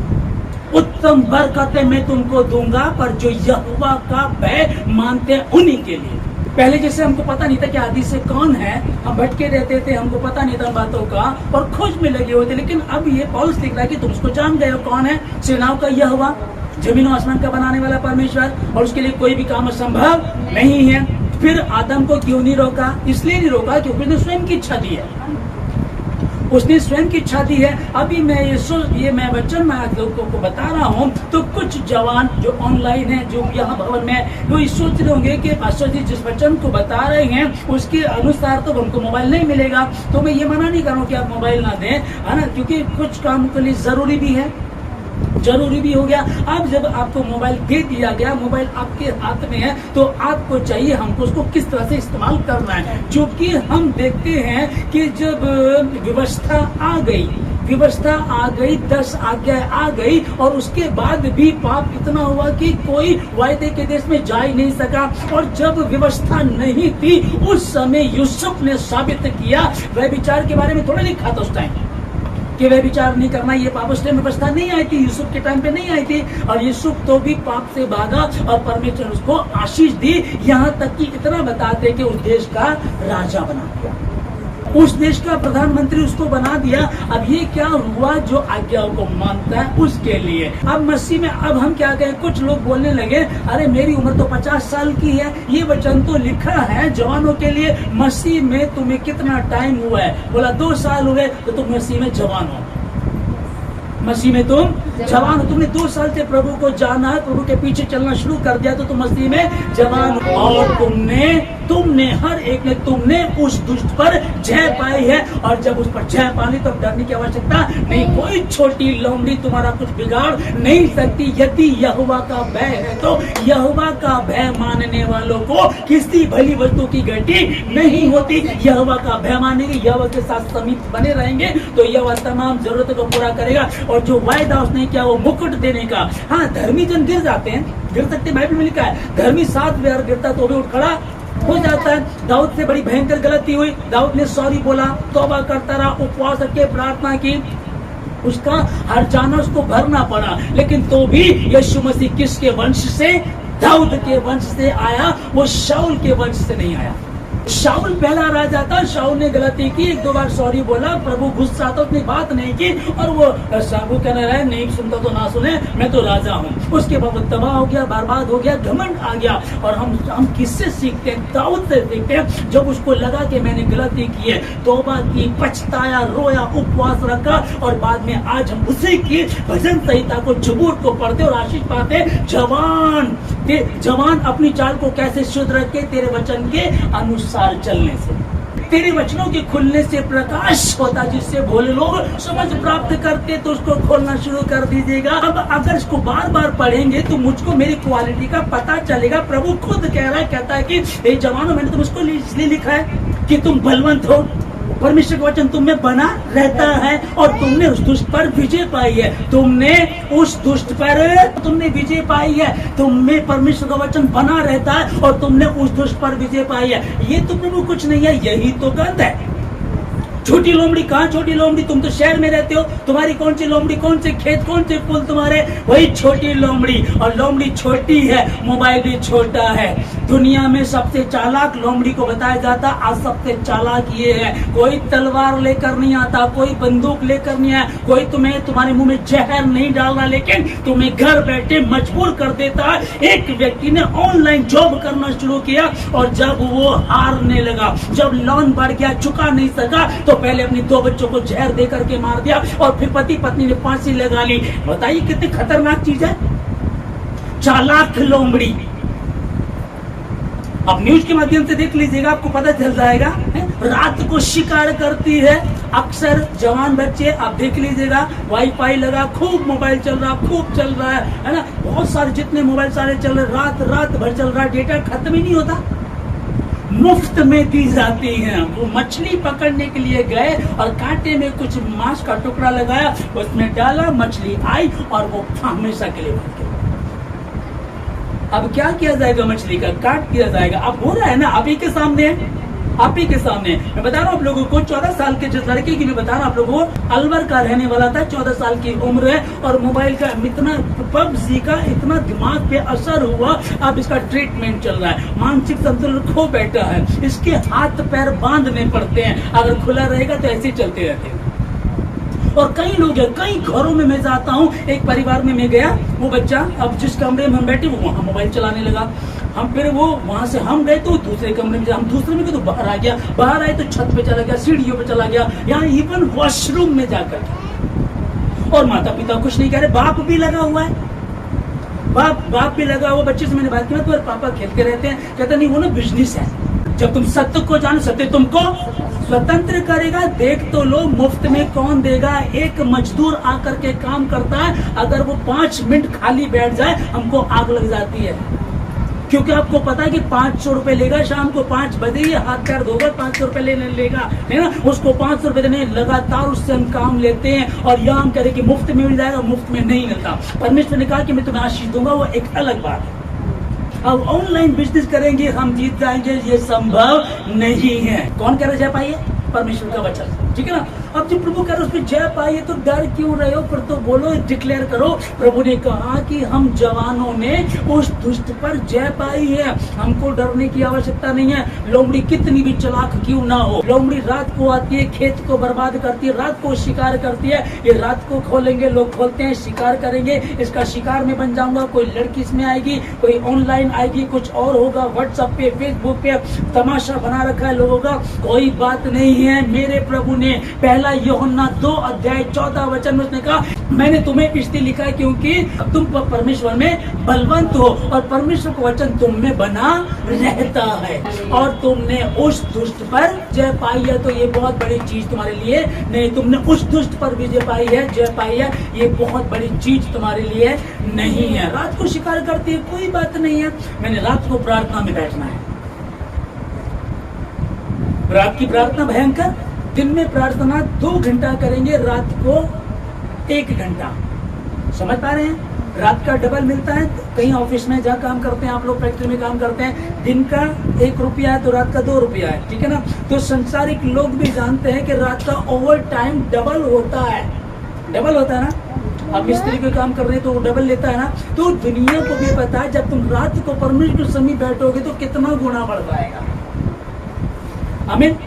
उत्तम बरकतें मैं तुमको दूंगा, पर जो यहोवा का भय मानते हैं उन्हीं के लिए। पहले जैसे हमको पता नहीं था कि आदि से कौन है, हम भटके रहते थे, हमको पता नहीं था बातों का और खोज में लगे हुए थे। लेकिन अब ये पौलुस लिख रहा है कि तुम उसको जान गए हो, कौन है? सेनाओं का यहोवा, जमीन और आसमान का बनाने वाला परमेश्वर, और उसके लिए कोई भी काम असंभव नहीं है। फिर आदम को क्यों नहीं रोका? इसलिए नहीं रोका क्योंकि उसने स्वयं की इच्छा दी है, उसने स्वयं की इच्छा दी है। अभी मैं वचन में आज लोगों को बता रहा हूँ, तो कुछ जवान जो ऑनलाइन है, जो यहाँ भवन में, वो सोच रहे होंगे कि पास्टर जी जिस वचन को बता रहे हैं उसके अनुसार तो उनको मोबाइल नहीं मिलेगा। तो मैं ये मना नहीं कर रहा हूँ कि आप मोबाइल ना दें, है ना, क्योंकि कुछ काम के लिए जरूरी भी है, जरूरी भी हो गया। अब जब आपको मोबाइल दे दिया गया, मोबाइल आपके हाथ में है, तो आपको चाहिए हमको उसको किस तरह से इस्तेमाल करना है। क्योंकि हम देखते हैं कि जब व्यवस्था आ गई, 10 आज्ञाएं आ गई, और उसके बाद भी पाप इतना हुआ कि कोई वायदे के देश में जा ही नहीं सका। और जब व्यवस्था नहीं थी, उस समय यूसुफ ने साबित किया, व्यभिचार के बारे में थोड़ा लिखा था उस टाइम कि वह विचार नहीं करना, ये पाप उस टाइम व्यवस्था नहीं आई थी, यूसुफ के टाइम पे नहीं आई थी। और यूसुफ तो भी पाप से भागा और परमेश्वर उसको आशीष दी, यहाँ तक कि इतना बताते कि उस देश का राजा बना दिया। उस देश का प्रधानमंत्री उसको बना दिया। अब ये क्या हुआ, जो आज्ञाओं को मानता है उसके लिए। अब मसीह में अब हम क्या कहें, कुछ लोग बोलने लगे अरे मेरी उम्र तो 50 साल की है, ये वचन तो लिखा है जवानों के लिए, मसीह में तुम्हें कितना टाइम हुआ है? बोला 2 साल हुए, तो तुम मसीह में जवान हो। मसीह में तुम जवान हो, तुमने 2 साल से प्रभु को जाना है, प्रभु के पीछे चलना शुरू कर दिया, तो तुम मसीह में जवान हो। और तुमने हर एक ने तुमने उस दुष्ट पर जय पाई है। और जब उस पर जय पाली तो डरने की आवश्यकता नहीं। कोई छोटी लोमड़ी तुम्हारा कुछ बिगाड़ नहीं सकती। यदि यहोवा का भय है तो यहोवा का भय मानने वालों को किसी भली वस्तु की घटी नहीं होती। यहोवा का भय मानेंगे, यहोवा के साथ समीप बने रहेंगे तो यहोवा तमाम जरूरतों को पूरा करेगा। और जो वायदा उसने किया वो मुकुट देने का। हाँ, धर्मी जन गिर जाते हैं, गिर सकते, बाइबल में लिखा है धर्मी 7 बार गिरता तो भी उठ खड़ा हो जाता है। दाऊद से बड़ी भयंकर गलती हुई, दाऊद ने सॉरी बोला, तौबा करता रहा, उपवास करके प्रार्थना की, उसका हर जाना उसको भरना पड़ा। लेकिन तो भी यीशु मसीह किसके वंश से? दाऊद के वंश से आया, वो शाऊल के वंश से नहीं आया। शाऊल पहला राजा था, शाऊल ने गलती की, 1-2 बार सॉरी बोला, प्रभु गुस्सा था, उसने बात नहीं की और वो शाबू कहने रहा नहीं सुनता तो ना सुने, मैं तो राजा हूँ। उसके बाद वो तबाह हो गया, बर्बाद हो गया, घमंड आ गया। और हम किससे सीखते हैं? दाऊद से सीखते हैं। जब उसको लगा कि मैंने गलती की है, तौबा की, पछताया, रोया, उपवास रखा और बाद में आज हम उसी की भजन संहिता को, जबूर को पढ़ते और आशीष पाते। जवान अपनी चाल को कैसे शुद्ध रखे? तेरे वचन के अनुसार चलने से, तेरे वचनों के खुलने से प्रकाश होता, जिससे भोले लोग समझ प्राप्त करते। तो उसको खोलना शुरू कर दीजिएगा। अब अगर इसको बार बार पढ़ेंगे तो मुझको मेरी क्वालिटी का पता चलेगा। प्रभु खुद कहता है कि जवानों, मैंने तुम इसको इसलिए लिखा है कि तुम बलवंत हो, परमेश्वर का वचन तुम में बना रहता है और तुमने उस दुष्ट पर विजय पाई है। तुमने उस दुष्ट पर तुमने विजय पाई है, तुम में परमेश्वर का वचन बना रहता है और तुमने उस दुष्ट पर विजय पाई है। ये तो प्रभु कुछ नहीं है, यही तो गंध है। छोटी लोमड़ी, कहाँ छोटी लोमड़ी? तुम तो शहर में रहते हो, तुम्हारी कौन सी लोमड़ी, कौन से खेत, कौन से फूल तुम्हारे? वही छोटी लोमड़ी। और लोमड़ी छोटी है, मोबाइल भी छोटा है। दुनिया में सबसे चालाक लोमड़ी को बताया जाता, आज सबसे चालाक ये है। कोई तलवार लेकर नहीं आता, कोई बंदूक लेकर नहीं आया, कोई तुम्हारे मुंह में जहर नहीं डालना, लेकिन तुम्हें घर बैठे मजबूर कर देता है। एक व्यक्ति ने ऑनलाइन जॉब करना शुरू किया और जब वो हारने लगा, जब लोन बढ़ गया, चुका नहीं सका, तो पहले अपनी 2 बच्चों को जहर दे करके मार दिया और फिर पति पत्नी ने फांसी लगा ली। बताइए कितनी खतरनाक चीज है, चालाक लोमड़ी। अब न्यूज के माध्यम से देख लीजिएगा, आपको पता चल जाएगा। रात को शिकार करती है अक्सर जवान बच्चे। आप देख लीजिएगा, वाईफाई लगा, खूब मोबाइल चल रहा, खूब चल रहा है ना, बहुत सारे जितने मोबाइल सारे चल रहे, रात भर चल रहा, डेटा खत्म ही नहीं होता, मुफ्त में दी जाती हैं। वो मछली पकड़ने के लिए गए और कांटे में कुछ मांस का टुकड़ा लगाया, उसमें डाला, मछली आई और वो हमेशा के लिए बच गई। अब क्या किया जाएगा? मछली का काट दिया जाएगा। अब हो रहा है ना, आप ही के सामने है, आप ही के सामने। मैं बता रहा हूँ आप लोगों को, 14 साल के जिस लड़के की मैं बता रहा हूँ आप लोगों को, अलवर का रहने वाला था, 14 साल की उम्र है और मोबाइल का इतना, पबजी का इतना दिमाग पे असर हुआ। अब इसका ट्रीटमेंट चल रहा है, मानसिक संतुलन खो बैठा है, इसके हाथ पैर बांधने पड़ते हैं, अगर खुला रहेगा तो ऐसे चलते रहते हैं। और कई लोग हैं, कई घरों में मैं जाता हूँ, एक परिवार में मैं गया, वो बच्चा अब जिस कमरे में हम बैठे वो वहाँ मोबाइल चलाने लगा। हम फिर वो वहां से हम गए तो दूसरे कमरे में, हम दूसरे में गए तो बाहर आ गया, बाहर आए तो छत पे चला गया, सीढ़ियों पे चला गया, यहाँ इवन वॉशरूम में जाकर। और माता पिता कुछ नहीं कह रहे, बाप भी लगा हुआ है, बाप भी लगा हुआ। बच्चे से मैंने बात किया, तुम्हारे पापा खेलते रहते हैं, कहता नहीं वो ना बिजनेस है। जब तुम सत्य को जानो, सत्य तुमको स्वतंत्र करेगा। देख तो लो, मुफ्त में कौन देगा? एक मजदूर आकर के काम करता है, अगर वो 5 मिनट खाली बैठ जाए हमको आग लग जाती है, क्योंकि आपको पता है कि 500 रुपए लेगा, शाम को 5 बजे ही हाथ पैर धोगा, 500 रुपए लेगा, है ना, उसको 500 रुपए देने, लगातार उससे हम काम लेते हैं। और यह हम कह रहे कि मुफ्त में मिल जाएगा, मुफ्त में नहीं मिलता। परमेश्वर ने कहा कि मैं तुम्हें आशीष दूंगा, वो एक अलग बात है। अब ऑनलाइन बिजनेस करेंगे हम जीत जाएंगे, ये संभव नहीं है। कौन कह रहा है? जा पाइए परमेश्वर का वचन, ठीक है ना। अब जब प्रभु कह रहे उस पर जय पाइए तो डर क्यों रहे हो, फिर तो बोलो, डिक्लेयर करो। प्रभु ने कहा कि हम जवानों ने उस दुष्ट पर जय पाई है, हमको डरने की आवश्यकता नहीं है। लोमड़ी कितनी भी चालाक क्यों ना हो, लोमड़ी रात को आती है, खेत को बर्बाद करती है, रात को शिकार करती है। ये रात को खोलेंगे, लोग खोलते हैं, शिकार करेंगे, इसका शिकार में बन जाऊंगा। कोई लड़की इसमें आएगी, कोई ऑनलाइन आएगी, कुछ और होगा, व्हाट्सएप पे, फेसबुक पे तमाशा बना रखा है लोगों का। कोई बात नहीं है। मेरे प्रभु ने पहला यूहन्ना 2:14 में उसने कहा, मैंने तुम्हें इसलिए लिखा है क्योंकि तुम परमेश्वर में बलवंत हो और परमेश्वर का वचन तुम में बना रहता है और तुमने उस दुष्ट पर जय पाई है। तो ये बहुत बड़ी चीज तुम्हारे लिए नहीं, तुमने उस दुष्ट पर विजय पाई है, जय पाई है, ये बहुत बड़ी चीज तुम्हारे लिए नहीं है। रात को शिकार करती है, कोई बात नहीं है। मैंने रात को प्रार्थना में बैठना है, रात की प्रार्थना भयंकर, दिन में प्रार्थना 2 घंटा करेंगे, रात को 1 घंटा। समझ पा रहे हैं? रात का डबल मिलता है। कहीं ऑफिस में जहाँ काम करते हैं आप लोग, फैक्ट्री में काम करते हैं, दिन का 1 रुपया है तो रात का 2 रुपया है, ठीक है ना। तो संसारिक लोग भी जानते हैं कि रात का ओवर टाइम डबल होता है, डबल होता है ना। आप मिस्त्री के काम कर रहे हैं तो वो डबल लेता है ना। तो दुनिया को भी पता है जब तुम रात को परमेश्वर के समीप बैठोगे तो कितना गुना बढ़ जाएगा। आमीन।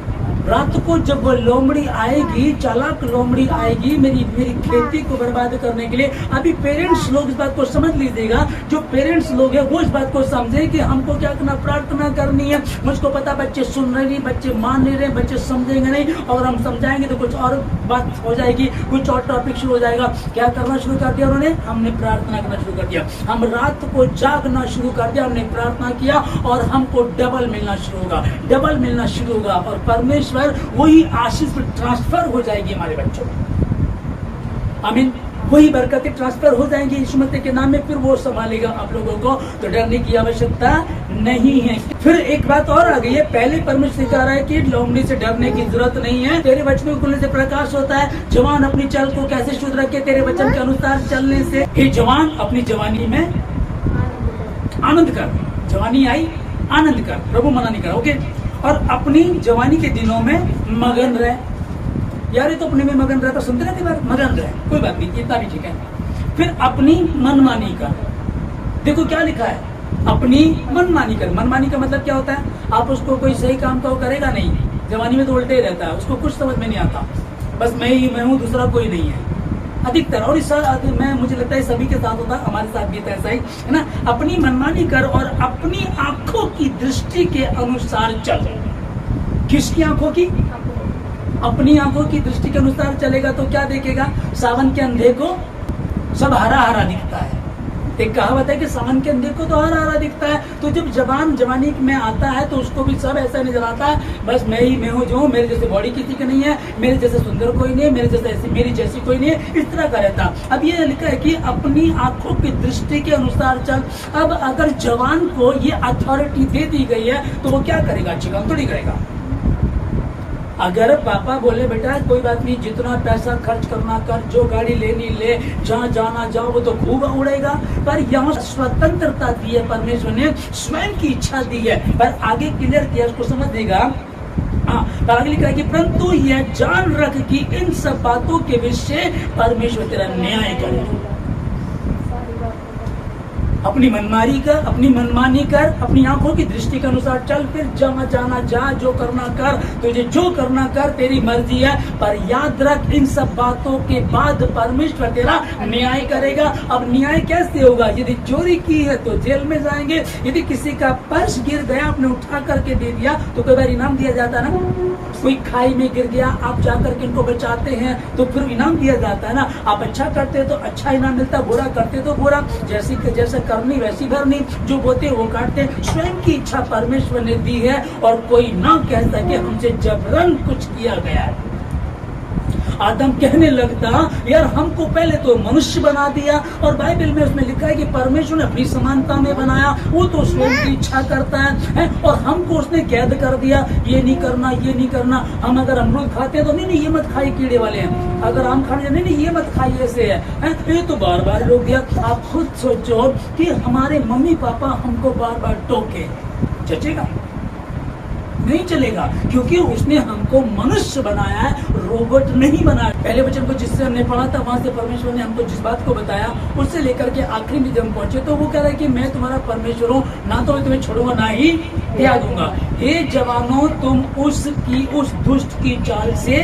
रात को जब वो लोमड़ी आएगी, चालाक लोमड़ी आएगी मेरी खेती को बर्बाद करने के लिए। अभी पेरेंट्स लोग इस बात को समझ लीजिएगा, जो पेरेंट्स लोग हैं वो इस बात को समझे कि हमको क्या करना, प्रार्थना करनी है। मुझको पता बच्चे सुन रहे नहीं, बच्चे मान नहीं रहे, बच्चे समझेंगे नहीं, और हम समझाएंगे तो कुछ और बात हो जाएगी, कुछ और टॉपिक शुरू हो जाएगा। क्या करना शुरू कर दिया उन्होंने? हमने प्रार्थना करना शुरू कर दिया। हम रात को जागना शुरू कर दिया, हमने प्रार्थना किया और हमको डबल मिलना शुरू होगा, डबल मिलना शुरू होगा और परमेश्वर वही आशीष ट्रांसफर हो जाएगी हमारे बच्चों को। आमीन। वही बरकतें ट्रांसफर हो जाएंगी यीशु मसीह के नाम में, फिर वो संभालेगा आप लोगों को। तो डरने की आवश्यकता नहीं है। फिर एक बात और आ गई है, पहले परमेश्वर सिखा रहा है कि लोमड़ी से डरने की जरूरत नहीं है, तेरे वचनों को खुलने से प्रकाश होता है। जवान अपनी चल को कैसे शुद्ध रखे, तेरे वचन के अनुसार चलने से। हे जवान, अपनी जवानी में आनंद कर। जवानी आई, आनंद कर, प्रभु मना नहीं कर, ओके। और अपनी जवानी के दिनों में मगन रहे। यार ये तो अपने में मगन रहता, सुनते रहते बार, मगन रहे, कोई बात नहीं, इतना भी ठीक है। फिर अपनी मनमानी कर। देखो क्या लिखा है, अपनी मनमानी कर। मनमानी का मतलब क्या होता है? आप उसको कोई सही काम का वो करेगा नहीं, जवानी में तो उल्टे ही रहता है, उसको कुछ समझ में नहीं आता, बस मैं ही मैं हूँ, दूसरा कोई नहीं है अधिकतर। और इस मैं मुझे लगता है सभी के साथ होता है, हमारे साथ भी तो ऐसा ही है ना। अपनी मनमानी कर और अपनी आंखों की दृष्टि के अनुसार चल। किसकी आंखों की? अपनी आंखों की दृष्टि के अनुसार चलेगा तो क्या देखेगा? सावन के अंधे को सब हरा हरा दिखता है। एक कहावत है कि सावन के अंधे को तो हरा हरा दिखता है। तो जब जवानी में आता है तो उसको भी सब ऐसा नजर आता है, बस मैं ही मैं हूँ जो हूँ, मेरे जैसे बॉडी किसी की नहीं है, मेरे जैसे सुंदर कोई नहीं है, मेरी जैसी कोई नहीं है, इस तरह का रहता। अब ये लिखा है कि अपनी आंखों की दृष्टि के अनुसार चल। अब अगर जवान को ये अथॉरिटी दे दी गई है तो वो क्या करेगा? अच्छी काम थोड़ी करेगा। अगर पापा बोले बेटा कोई बात नहीं, जितना पैसा खर्च करना कर, जो गाड़ी लेनी ले, जहाँ जाना जाओ, वो तो खूब उड़ेगा। पर यहाँ स्वतंत्रता दी है परमेश्वर ने, स्वयं की इच्छा दी है। पर आगे क्लियर किया, उसको समझ देगा। हाँ, आगे लिखा है कि परंतु यह जान रख कि इन सब बातों के विषय परमेश्वर तेरा न्याय करेगा। अपनी मनमानी कर, अपनी आंखों की दृष्टि के अनुसार चल, फिर जहाँ जाना जा, जो करना कर, तुझे जो करना कर, तेरी मर्जी है। पर याद रख इन सब बातों के बाद परमेश्वर तेरा न्याय करेगा। अब न्याय कैसे होगा? यदि चोरी की है तो जेल में जाएंगे, यदि किसी का पर्स गिर गया, आपने उठा करके दे दिया तो कई बार इनाम दिया जाता है ना। कोई खाई में गिर गया, आप जाकर के इनको बचाते हैं तो फिर इनाम दिया जाता है ना। आप अच्छा करते हो तो अच्छा इनाम मिलता है, बुरा करते तो बुरा। जैसे करनी वैसी भरनी, जो बोते वो काटते। स्वयं की इच्छा परमेश्वर ने दी है और कोई ना कह सके हमसे जबरन कुछ किया गया है। आदम कहने लगता यार हमको पहले तो मनुष्य बना दिया, और बाइबल में उसमें लिखा है कि परमेश्वर ने अपनी समानता में बनाया, वो तो स्वयं की इच्छा करता है और हमको उसने कैद कर दिया, ये नहीं करना, ये नहीं करना। हम अगर अमरूद खाते हैं तो नहीं ये मत खाइए, कीड़े वाले हैं। अगर आम खाने नहीं ये मत खाइए, ऐसे है। ये तो बार बार रोक दिया। आप खुद सोचो कि हमारे मम्मी पापा हमको बार बार टोके, जचेगा? नहीं चलेगा, क्योंकि उसने हमको मनुष्य बनाया है। रोबोट नहीं बना। पहले वचन को जिससे हमने पढ़ा था वहां से परमेश्वर ने हमको जिस बात को बताया उससे लेकर के आखिरी में जब हम पहुंचे तो वो कह रहा है कि मैं तुम्हारा परमेश्वर हूँ, ना तो मैं तुम्हें छोड़ूंगा ना ही त्याग दूंगा। हे जवानों, तुम उस दुष्ट की चाल से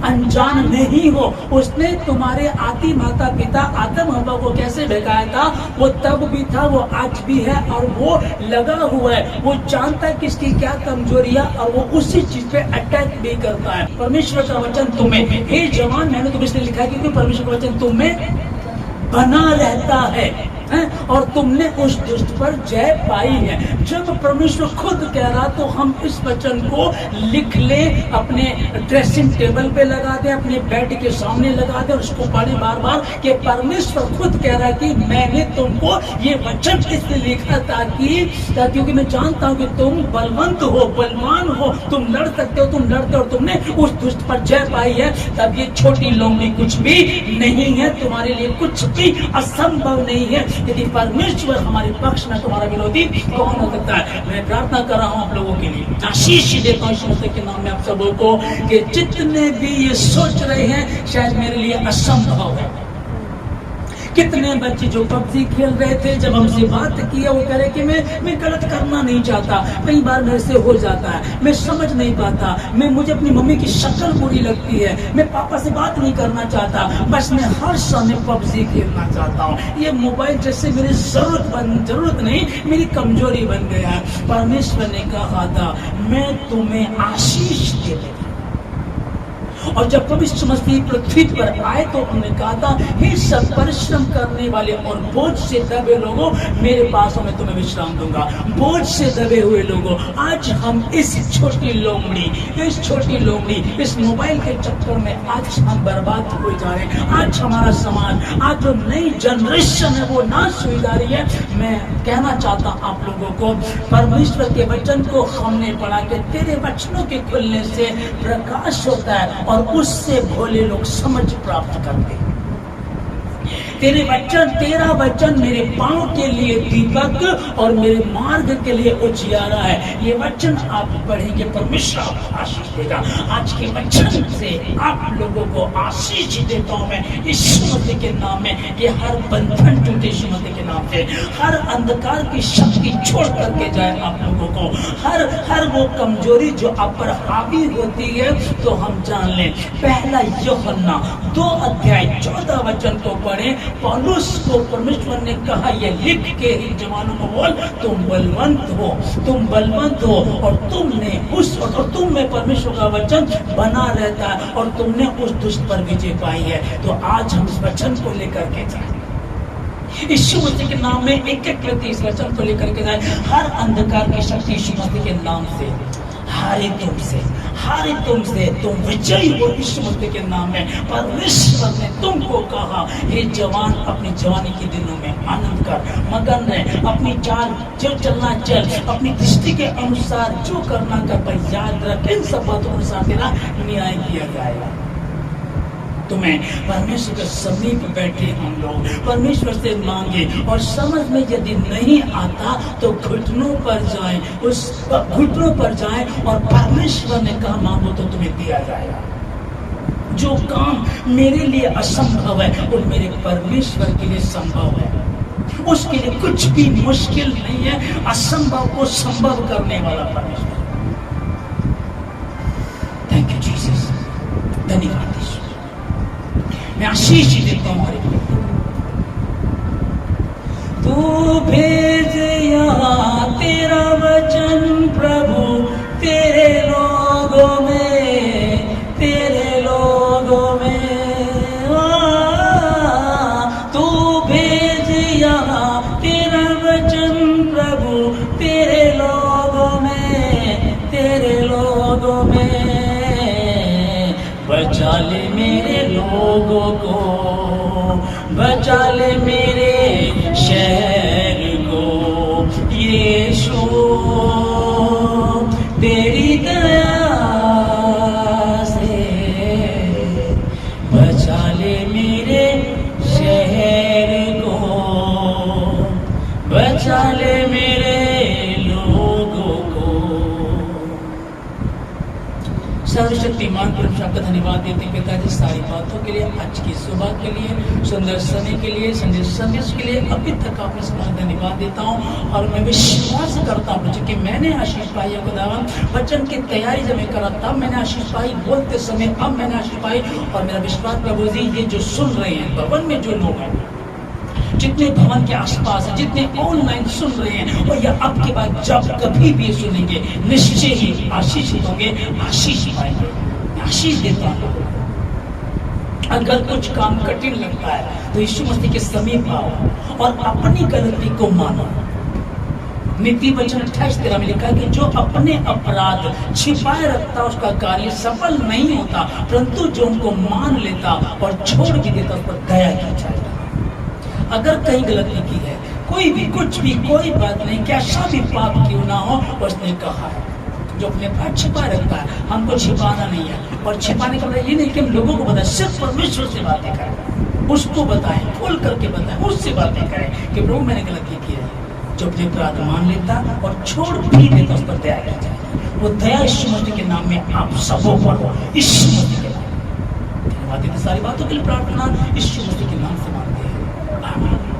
अनजान नहीं हो। उसने तुम्हारे आदि माता पिता आदम हव्वा को कैसे बहकाया था, वो तब भी था, वो आज भी है और वो लगा हुआ है। वो जानता है किसकी क्या कमजोरी है और वो उसी चीज पे अटैक भी करता है। परमेश्वर का वचन तुम्हें, हे जवान, मैंने तुम्हें इसलिए लिखा है क्योंकि परमेश्वर का वचन तुम्हें बना रहता है और तुमने उस दुष्ट पर जय पाई है। जब परमेश्वर खुद कह रहा तो हम इस वचन को लिख लें, अपने ड्रेसिंग टेबल पे लगा दें, अपने बेड के सामने लगा दें और उसको पढ़ें बार बार कि परमेश्वर खुद कह रहा है कि मैंने तुमको ये वचन इसलिए लिखा ताकि क्योंकि मैं जानता हूं कि तुम बलवंत हो, बलवान हो, तुम लड़ सकते हो, तुम लड़ते हो और तुमने उस दुष्ट पर जय पाई है। तब ये छोटी लोमड़ी कुछ भी नहीं है, तुम्हारे लिए कुछ भी असंभव नहीं है। यदि परमेश्वर हमारे पक्ष में, तुम्हारा विरोधी कौन हो सकता है। मैं प्रार्थना कर रहा हूं आप लोगों के लिए, आशीष देता हूं यीशु मसीह के नाम में आप सबों को कि जितने भी ये सोच रहे हैं शायद मेरे लिए असंभव है। कितने बच्चे जो पबजी खेल रहे थे, जब हमसे बात किया वो कह रहे कि मैं गलत करना नहीं चाहता, कई बार मेरे से हो जाता है, मैं समझ नहीं पाता, मुझे अपनी मम्मी की शक्ल बुरी लगती है, मैं पापा से बात नहीं करना चाहता, बस मैं हर समय पबजी खेलना चाहता हूँ। ये मोबाइल जैसे मेरी जरूरत नहीं, मेरी कमजोरी बन गया। परमेश्वर ने कहा था मैं तुम्हें आशीष दे दूंगा। और जब पवित्र मसीह पृथ्वी पर आए तो उन्होंने कहा था हे सब परिश्रम करने वाले और बोझ से दबे लोगों, मेरे पास मैं तुम्हें विश्राम दूंगा। बोझ से दबे हुए लोगों, आज हम इस छोटी लोमड़ी इस मोबाइल के चक्कर में आज हम बर्बाद हो जा रहे हैं। आज हमारा समाज, आज जो नई जनरेशन है वो नाश हुई जा रही है। मैं कहना चाहता हूं आप लोगों को, परमेश्वर के वचन को हमने पढ़ा कि तेरे वचनों के खुलने से प्रकाश होता है और उससे भोले लोग समझ प्राप्त करते हैं। तेरा वचन मेरे पांव के लिए दीपक और मेरे मार्ग के लिए उजियारा है। ये वचन आप पढ़ेंगे, परमेश्वर आपको आशीष देगा। आज के वचन से आप लोगों को आशीष देता हूं मैं यीशु मसीह के नाम में। ये हर बंधन टूटे यीशु मसीह के नाम से, हर अंधकार की शक्ति छोड़ करके जाए आप लोगों को, हर वो कमजोरी जो आप पर हावी होती है तो हम जान लें। पहला यूहन्ना 2:14 को पढ़ें। पौलुस को परमेश्वर ने कहा ये लिख के ही जवानों को बोल, तुम बलवंत हो और तुम में परमेश्वर का वचन बना रहता है और तुमने उस दुष्ट पर विजय पाई है। तो आज हम इस वचन को लेकर के जाए, यीशु मसीह के नाम में एक व्यक्ति इस वचन को लेकर के जाए। हर अंधकार की शक्ति यीशु मसीह के नाम से हारे तुमसे, तुम विजयी हो यीशु मसीह के नाम में। परमेश्वर ने तुमको कहा हे जवान, अपनी जवानी के दिनों में आनंद कर, मगन रहे, अपनी चाल जो चलना चल, अपनी दृष्टि के अनुसार जो करना कर, पर याद रख इन सब बातों के अनुसार तेरा न्याय किया जाएगा। तुम्हें परमेश्वर के समीप बैठे हम लोग परमेश्वर से मांगे और समझ में यदि नहीं आता तो घुटनों पर जाएं और परमेश्वर ने कहा मांगो तो तुम्हें दिया जाएगा। जो काम मेरे लिए असंभव है वो मेरे परमेश्वर के लिए संभव है। उसके लिए कुछ भी मुश्किल नहीं है। असंभव को संभव करने वाला परमेश्वर। थैंक यू जीसस, धन्यवाद। मैं आशीष देता हूँ तू भेज यहाँ तेरा वचन प्रभु तेरे लोगों में तू भेज यहाँ तेरा वचन प्रभु तेरे लोगों में बचा ले मेरे लोगों को, बचा ले मेरे शहर को। यीशु तेरी दया से बचा ले मेरे शहर को, बचा ले मेरे लोगों को। सर्वशक्तिमान परम का धन्यवाद देते हैं पिताजी सारी बातों के लिए, आज की सुबह के लिए, सुंदर समय के लिए, संदेश के लिए। अभी तक आपने सबका धन्यवाद देता हूँ और मैं विश्वास करता हूँ कि मैंने आशीष पाई है खुदावन। वचन की तैयारी जब मैं करा तब मैंने आशीष पाई, बोलते समय अब मैंने आशीष पाई। और मेरा विश्वास प्रभु जी ये जो सुन रहे हैं भवन में जो लोग हैं, जितने भवन के आसपास हैं, जितने ऑनलाइन सुन रहे हैं, और या अब के बाद जब कभी भी सुनेंगे निश्चय ही आशीषित होंगे, आशीष पाएंगे। आशीष देता हूं। अगर कुछ काम कठिन लगता है तो यीशु मसीह के समीप आओ और अपनी गलती को मानो। नीति वचन 28:13 में लिखा है कि जो अपने अपराध छिपाए रखता उसका कार्य सफल नहीं होता, परंतु जो उनको मान लेता और छोड़ भी देता उस पर दया की जाएगी। अगर कहीं गलती की है, कोई भी कुछ भी, कोई बात नहीं, कैसा भी पाप क्यों ना हो, उसने कहा है जो अपने पाप छिपा रखता है, हमको छिपाना नहीं है। और छिपाने का मतलब ये नहीं कि हम लोगों को बताएं, सिर्फ परमेश्वर से बातें करें, उसको बताएं, खोल करके बताएं, उससे बातें करें कि प्रभु मैंने गलती की है। जो अपने अपराध मान लेता और छोड़ भी देता उस पर दया की जाए। वो दया यीशु मसीह के नाम में आप सबों पर हो, यीशु मसीह के नाम। धन्यवाद देते सारी बातों के लिए प्रार्थना यीशु मसीह के नाम से मांगते हैं, आमीन।